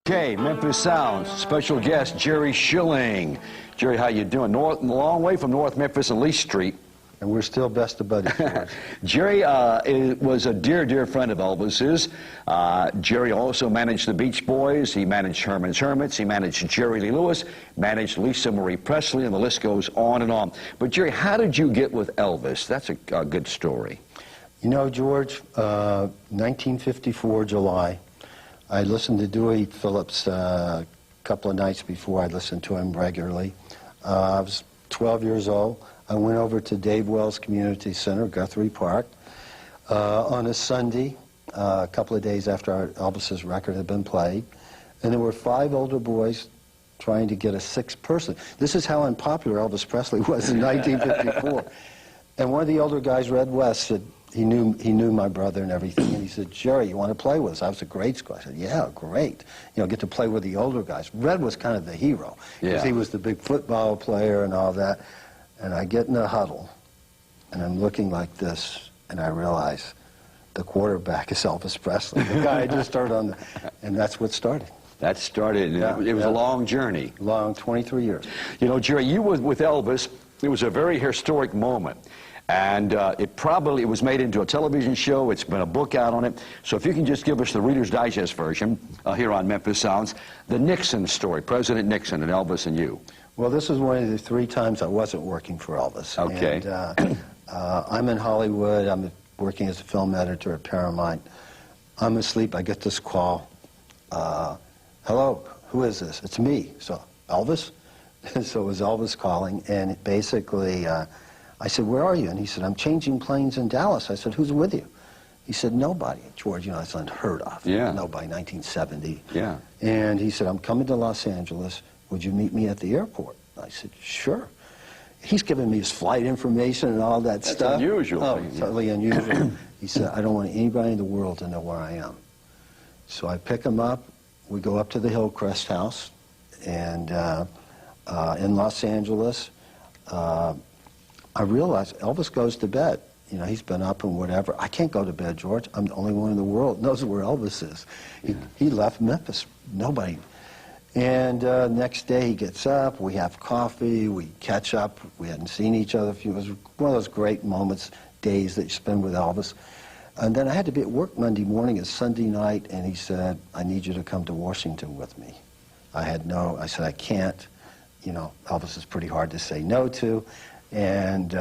Okay, Memphis Sounds, special guest Jerry Schilling. Jerry, how you doing? A long way from North Memphis and Lee Street. And we're still best of buddies. Jerry was a dear friend of Elvis's. Jerry also managed the Beach Boys. He managed Herman's Hermits. He managed Jerry Lee Lewis, managed Lisa Marie Presley, and the list goes on and on. But Jerry, how did you get with Elvis? That's a good story. You know, George, 1954, July, I listened to Dewey Phillips a couple of nights before. I listened to him regularly. I was 12 years old. I went over to Dave Wells Community Center, Guthrie Park, on a Sunday, a couple of days after Elvis's record had been played. And there were 5 older boys trying to get a 6th person. This is how unpopular Elvis Presley was in 1954. And one of the older guys, Red West, said, he knew my brother and everything, and he said, "Jerry, you want to play with us?" I was a grade school. I said, "Yeah, great. You know, get to play with the older guys." Red was kind of the hero, because he was the big football player and all that. And I get in the huddle, and I'm looking like this, and I realize the quarterback is Elvis Presley, the guy I just started on, and that's what started. That started, yeah, it was a long journey. Long, 23 years. You know, Jerry, you were with Elvis. It was a very historic moment. And it was made into a television show. It's been a book out on it. So if you can just give us the Reader's Digest version here on Memphis Sounds, the Nixon story, President Nixon and Elvis and you. Well, this is one of the 3 times I wasn't working for Elvis. Okay. And, I'm in Hollywood. I'm working as a film editor at Paramount. I'm asleep. I get this call. "Hello, who is this?" "It's me." "So, Elvis?" So it was Elvis calling, and basically, I said, "Where are you?" And he said, "I'm changing planes in Dallas." I said, "Who's with you?" He said, "Nobody." George, you know, that's unheard of. Yeah. Nobody, 1970. Yeah. And he said, "I'm coming to Los Angeles. Would you meet me at the airport?" I said, "Sure." He's giving me his flight information and all that stuff. That's unusual. Oh, totally unusual. He said, "I don't want anybody in the world to know where I am." So I pick him up. We go up to the Hillcrest House, and in Los Angeles, I realized Elvis goes to bed. You know, he's been up and whatever. I can't go to bed, George. I'm the only one in the world that knows where Elvis is. He left Memphis. Nobody. And next day he gets up, we have coffee, we catch up. We hadn't seen each other. It was one of those great moments, days that you spend with Elvis. And then I had to be at work Monday morning. It's Sunday night, and he said, "I need you to come to Washington with me." I said, "I can't." You know, Elvis is pretty hard to say no to. And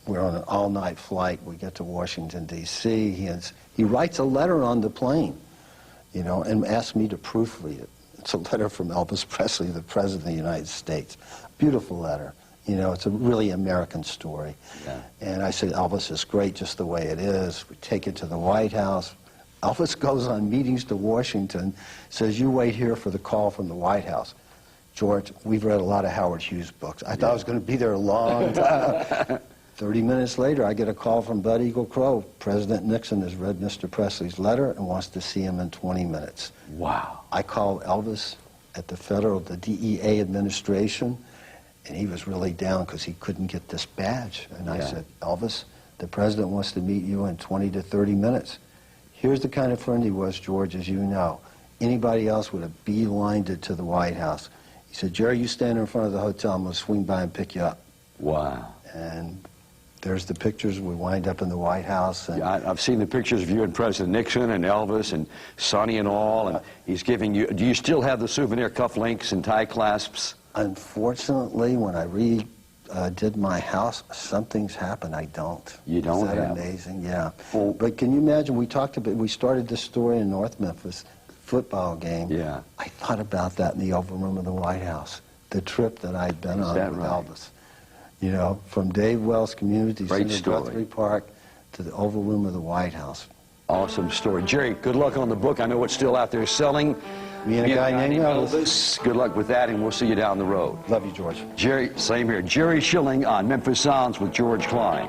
we're on an all-night flight. We get to Washington, D.C. He writes a letter on the plane, you know, and asks me to proofread it. It's a letter from Elvis Presley, the President of the United States. Beautiful letter. You know, it's a really American story. Yeah. And I said, "Elvis is great just the way it is." We take it to the White House. Elvis goes on meetings to Washington, says, "You wait here for the call from the White House." George, we've read a lot of Howard Hughes books. I thought I was going to be there a long time. 30 minutes later, I get a call from Bud Eagle Crow. President Nixon has read Mr. Presley's letter and wants to see him in 20 minutes. Wow. I called Elvis at the DEA administration, and he was really down because he couldn't get this badge. And I said, "Elvis, the president wants to meet you in 20 to 30 minutes. Here's the kind of friend he was, George, as you know. Anybody else would have beelined it to the White House. He said, "Jerry, you stand in front of the hotel. I'm going to swing by and pick you up." Wow. And there's the pictures. We wind up in the White House. And yeah, I've seen the pictures of you and President Nixon and Elvis and Sonny and all, and he's giving you... Do you still have the souvenir cufflinks and tie clasps? Unfortunately, when I redid my house, something's happened. I don't. You don't have? Isn't that amazing? Yeah. Well, but can you imagine, we started this story in North Memphis, football game. Yeah. I thought about that in the Oval Room of the White House, the trip that I'd been on with Elvis. You know, from Dave Wells Community Center, Guthrie Park, to the Oval Room of the White House. Awesome story. Jerry, good luck on the book. I know it's still out there selling. Me and a guy named Elvis. Good luck with that, and we'll see you down the road. Love you, George. Jerry, same here. Jerry Schilling on Memphis Sounds with George Klein.